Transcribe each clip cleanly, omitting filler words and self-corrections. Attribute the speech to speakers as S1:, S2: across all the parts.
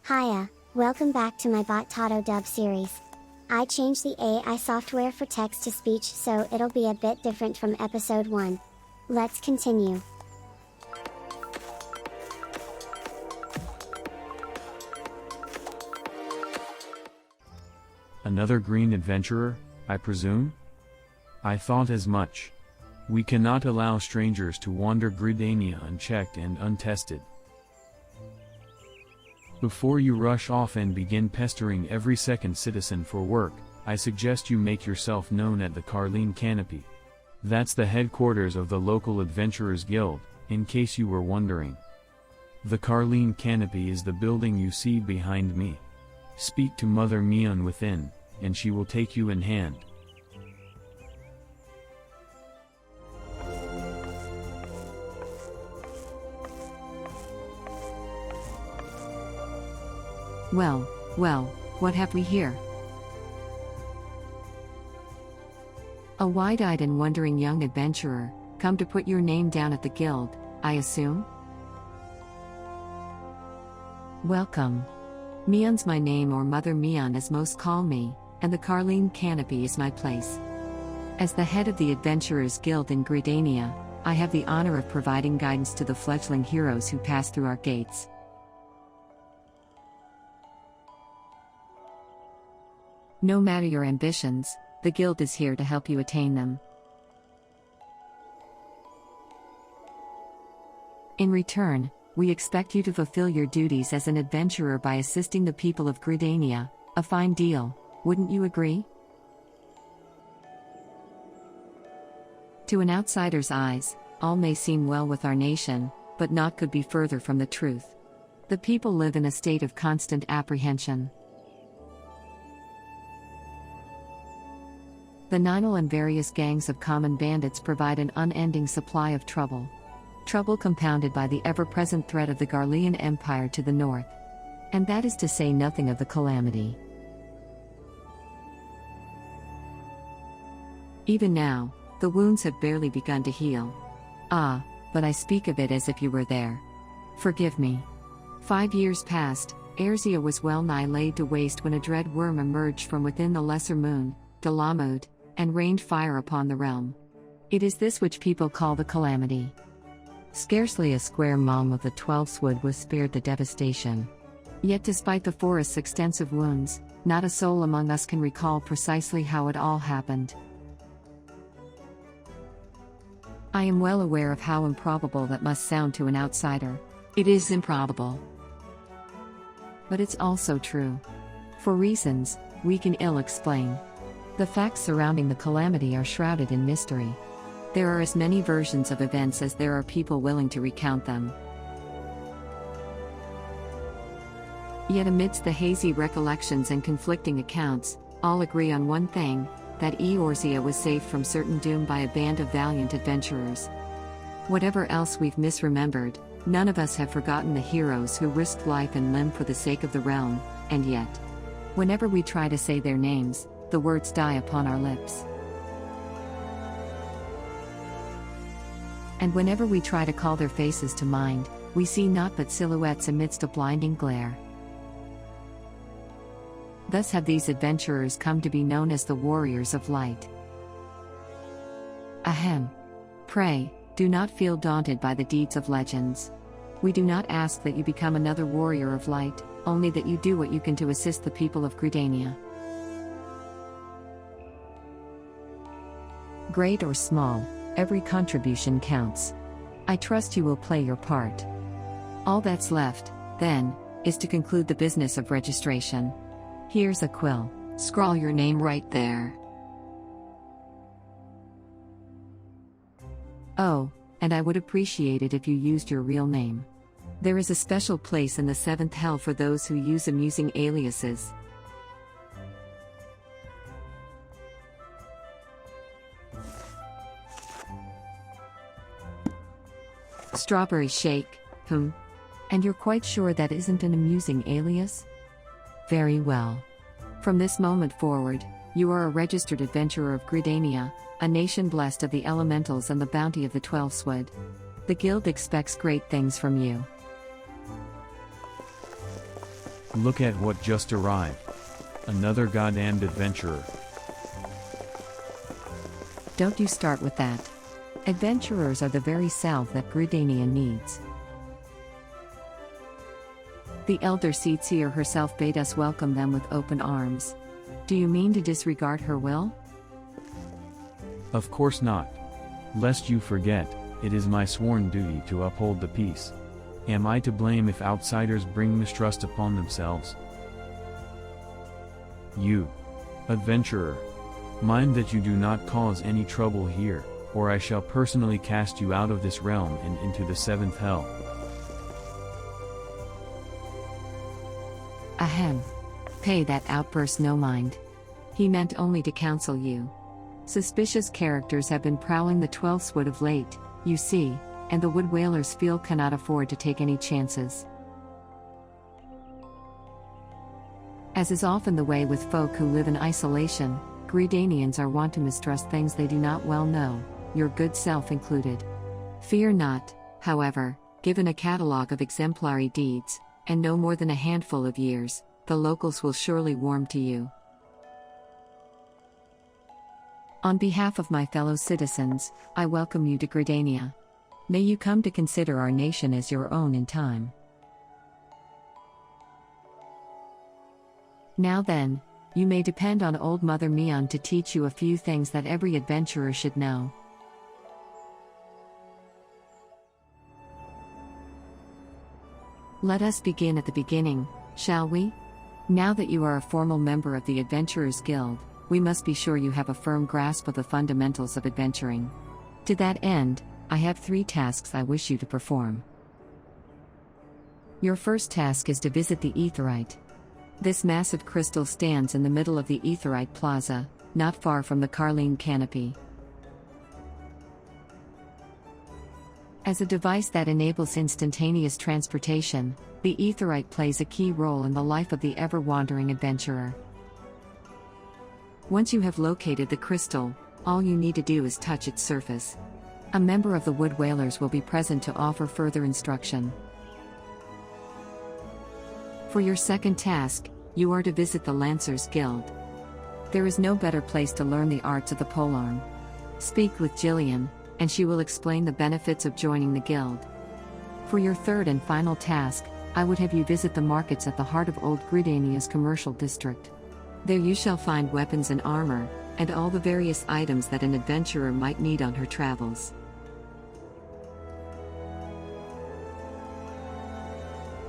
S1: Hiya, welcome back to my Botato dub series. I changed the AI software for text-to-speech so it'll be a bit different from episode 1. Let's continue.
S2: Another green adventurer, I presume? I thought as much. We cannot allow strangers to wander Gridania unchecked and untested. Before you rush off and begin pestering every second citizen for work, I suggest you make yourself known at the Carline Canopy. That's the headquarters of the local Adventurers Guild, in case you were wondering. The Carline Canopy is the building you see behind me. Speak to Mother Mion within, and she will take you in hand.
S3: Well, what have we here? A wide-eyed and wondering young adventurer, come to put your name down at the guild, I assume? Welcome. Mion's my name, or Mother Mion as most call me, and the Carline Canopy is my place. As the head of the Adventurers Guild in Gridania, I have the honor of providing guidance to the fledgling heroes who pass through our gates. No matter your ambitions, the Guild is here to help you attain them. In return, we expect you to fulfill your duties as an adventurer by assisting the people of Gridania, a fine deal, wouldn't you agree? To an outsider's eyes, all may seem well with our nation, but naught could be further from the truth. The people live in a state of constant apprehension. The Ninal and various gangs of common bandits provide an unending supply of trouble. Trouble compounded by the ever-present threat of the Garlean Empire to the north. And that is to say nothing of the calamity. Even now, the wounds have barely begun to heal. Ah, but I speak of it as if you were there. Forgive me. 5 years passed, Erzea was well nigh laid to waste when a dread worm emerged from within the lesser moon, Dalamud, and rained fire upon the realm. It is this which people call the calamity. Scarcely a square mile of the 12th was spared the devastation. Yet despite the forest's extensive wounds, not a soul among us can recall precisely how it all happened. I am well aware of how improbable that must sound to an outsider. It is improbable. But it's also true. For reasons we can ill explain. The facts surrounding the calamity are shrouded in mystery. There are as many versions of events as there are people willing to recount them. Yet amidst the hazy recollections and conflicting accounts, all agree on one thing, that Eorzea was saved from certain doom by a band of valiant adventurers. Whatever else we've misremembered, none of us have forgotten the heroes who risked life and limb for the sake of the realm, and yet, whenever we try to say their names, the words die upon our lips. And whenever we try to call their faces to mind, we see naught but silhouettes amidst a blinding glare. Thus have these adventurers come to be known as the Warriors of Light. Ahem. Pray, do not feel daunted by the deeds of legends. We do not ask that you become another Warrior of Light, only that you do what you can to assist the people of Gridania. Great or small, every contribution counts. I trust you will play your part. All that's left, then, is to conclude the business of registration. Here's a quill. Scrawl your name right there. Oh, and I would appreciate it if you used your real name. There is a special place in the 7th hell for those who use amusing aliases. Strawberry Shake, And you're quite sure that isn't an amusing alias? Very well. From this moment forward, you are a registered adventurer of Gridania, a nation blessed of the elementals and the bounty of the 12th. The guild expects great things from you.
S2: Look at what just arrived. Another goddamned adventurer.
S3: Don't you start with that. Adventurers are the very salve that Gridania needs. The elder Seatseer herself bade us welcome them with open arms. Do you mean to disregard her will?
S2: Of course not. Lest you forget, it is my sworn duty to uphold the peace. Am I to blame if outsiders bring mistrust upon themselves? You, adventurer, mind that you do not cause any trouble here, or I shall personally cast you out of this realm and into the seventh hell.
S3: Ahem. Pay that outburst no mind. He meant only to counsel you. Suspicious characters have been prowling the 12th wood of late, you see, and the wood whalers feel cannot afford to take any chances. As is often the way with folk who live in isolation, Gridanians are wont to mistrust things they do not well know, your good self included. Fear not, however, given a catalogue of exemplary deeds, and no more than a handful of years, the locals will surely warm to you. On behalf of my fellow citizens, I welcome you to Gridania. May you come to consider our nation as your own in time. Now then, you may depend on old Mother Mion to teach you a few things that every adventurer should know. Let us begin at the beginning, shall we? Now that you are a formal member of the Adventurers Guild, we must be sure you have a firm grasp of the fundamentals of adventuring. To that end, I have 3 tasks I wish you to perform. Your first task is to visit the Aetheryte. This massive crystal stands in the middle of the Aetheryte Plaza, not far from the Carline Canopy. As a device that enables instantaneous transportation, the Aetheryte plays a key role in the life of the ever-wandering adventurer. Once you have located the crystal, all you need to do is touch its surface. A member of the Wood Whalers will be present to offer further instruction. For your second task, you are to visit the Lancers Guild. There is no better place to learn the arts of the polearm. Speak with Jillian, and she will explain the benefits of joining the guild. For your third and final task, I would have you visit the markets at the heart of Old Gridania's commercial district. There you shall find weapons and armor, and all the various items that an adventurer might need on her travels.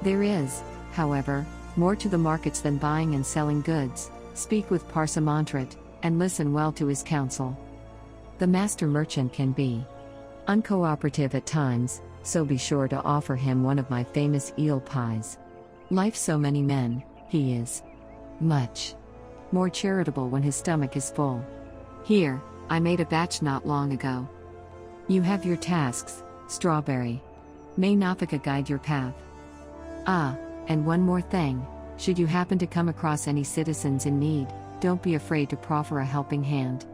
S3: There is, however, more to the markets than buying and selling goods. Speak with Parsamantrit, and listen well to his counsel. The master merchant can be uncooperative at times, so be sure to offer him one of my famous eel pies. Like so many men, he is much more charitable when his stomach is full. Here, I made a batch not long ago. You have your tasks, Strawberry. May Nafika guide your path. Ah, and one more thing, should you happen to come across any citizens in need, don't be afraid to proffer a helping hand.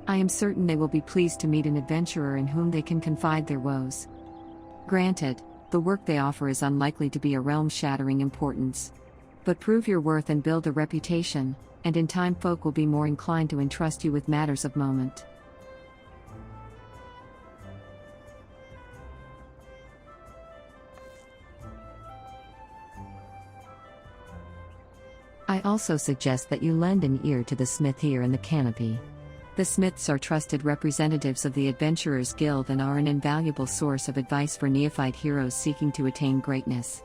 S3: I am certain they will be pleased to meet an adventurer in whom they can confide their woes. Granted, the work they offer is unlikely to be a realm-shattering importance. But prove your worth and build a reputation, and in time folk will be more inclined to entrust you with matters of moment. I also suggest that you lend an ear to the smith here in the canopy. The smiths are trusted representatives of the Adventurers Guild and are an invaluable source of advice for neophyte heroes seeking to attain greatness.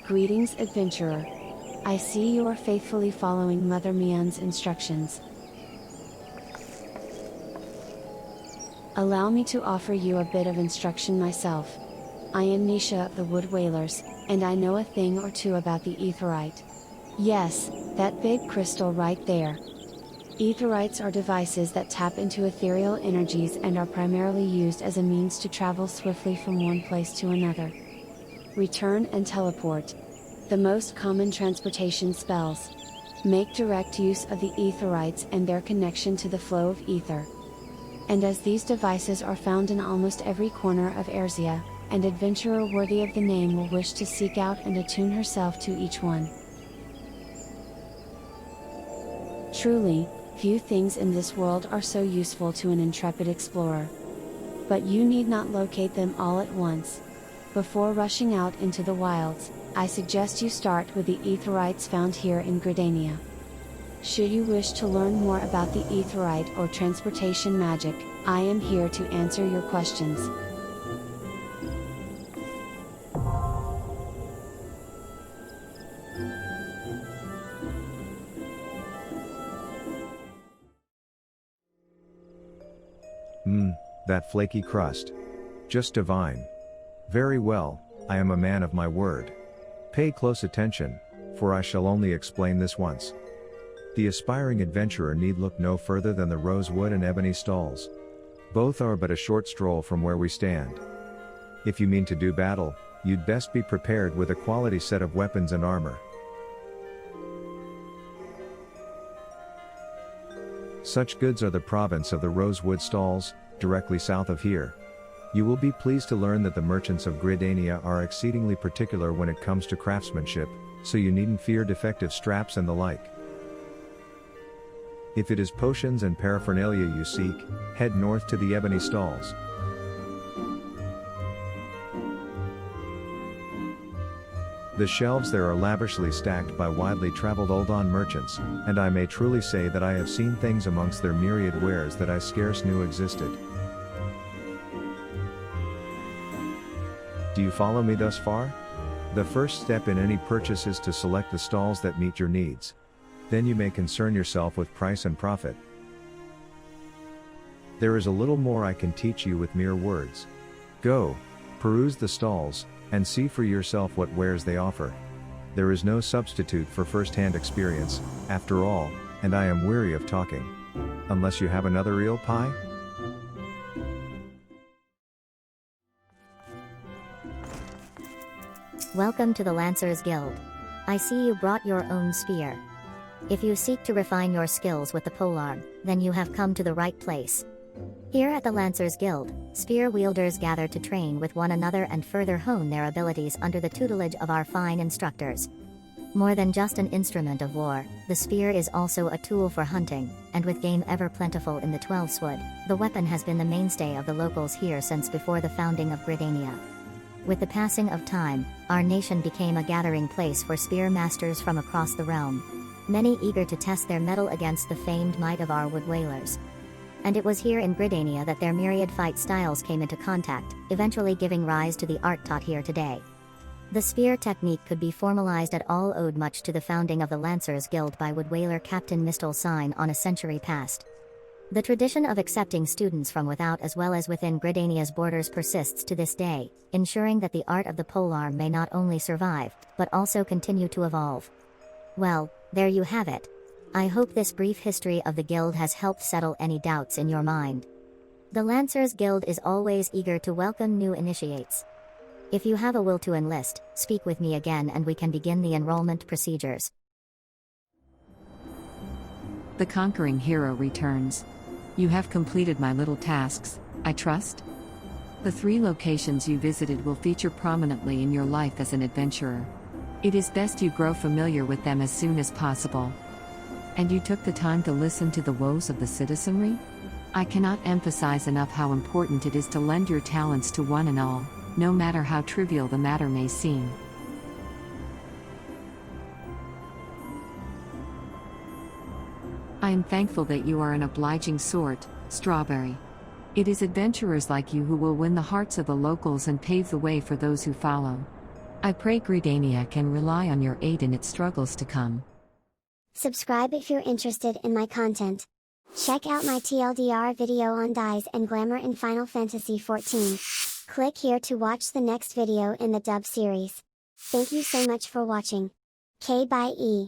S4: Greetings, adventurer. I see you are faithfully following Mother Mion's instructions. Allow me to offer you a bit of instruction myself. I am Nisha of the Wood Whalers, and I know a thing or two about the Aetheryte. Yes, that big crystal right there. Aetherites are devices that tap into ethereal energies and are primarily used as a means to travel swiftly from one place to another. Return and teleport. The most common transportation spells. Make direct use of the Aetherites and their connection to the flow of ether. And as these devices are found in almost every corner of Erzea, an adventurer worthy of the name will wish to seek out and attune herself to each one. Truly, few things in this world are so useful to an intrepid explorer. But you need not locate them all at once. Before rushing out into the wilds, I suggest you start with the Aetherites found here in Gridania. Should you wish to learn more about the Aetherite or transportation magic, I am here to answer your questions.
S5: That flaky crust. Just divine. Very well, I am a man of my word. Pay close attention, for I shall only explain this once. The aspiring adventurer need look no further than the rosewood and ebony stalls. Both are but a short stroll from where we stand. If you mean to do battle, you'd best be prepared with a quality set of weapons and armor. Such goods are the province of the rosewood stalls, directly south of here. You will be pleased to learn that the merchants of Gridania are exceedingly particular when it comes to craftsmanship, so you needn't fear defective straps and the like. If it is potions and paraphernalia you seek, head north to the ebony stalls. The shelves there are lavishly stacked by widely traveled Uldan merchants, and I may truly say that I have seen things amongst their myriad wares that I scarce knew existed. Do you follow me thus far? The first step in any purchase is to select the stalls that meet your needs. Then you may concern yourself with price and profit. There is a little more I can teach you with mere words. Go, peruse the stalls, and see for yourself what wares they offer. There is no substitute for first-hand experience, after all, and I am weary of talking. Unless you have another eel pie?
S6: Welcome to the Lancers Guild. I see you brought your own spear. If you seek to refine your skills with the polearm, then you have come to the right place. Here at the Lancers Guild, spear wielders gather to train with one another and further hone their abilities under the tutelage of our fine instructors. More than just an instrument of war, the spear is also a tool for hunting, and with game ever plentiful in the Twelveswood, the weapon has been the mainstay of the locals here since before the founding of Gridania. With the passing of time, our nation became a gathering place for spear masters from across the realm, many eager to test their mettle against the famed might of our wood whalers. And it was here in Gridania that their myriad fight styles came into contact, eventually giving rise to the art taught here today. The spear technique could be formalized at all owed much to the founding of the Lancers Guild by wood whaler Captain Mistel Sign on a century past. The tradition of accepting students from without as well as within Gridania's borders persists to this day, ensuring that the art of the polearm may not only survive, but also continue to evolve. Well, there you have it. I hope this brief history of the guild has helped settle any doubts in your mind. The Lancers Guild is always eager to welcome new initiates. If you have a will to enlist, speak with me again and we can begin the enrollment procedures.
S3: The conquering hero returns. You have completed my little tasks, I trust? The 3 locations you visited will feature prominently in your life as an adventurer. It is best you grow familiar with them as soon as possible. And you took the time to listen to the woes of the citizenry? I cannot emphasize enough how important it is to lend your talents to one and all, no matter how trivial the matter may seem. I am thankful that you are an obliging sort, Strawberry. It is adventurers like you who will win the hearts of the locals and pave the way for those who follow. I pray Gridania can rely on your aid in its struggles to come.
S1: Subscribe if you're interested in my content. Check out my TLDR video on dyes and glamour in Final Fantasy XIV. Click here to watch the next video in the dub series. Thank you so much for watching. Bye.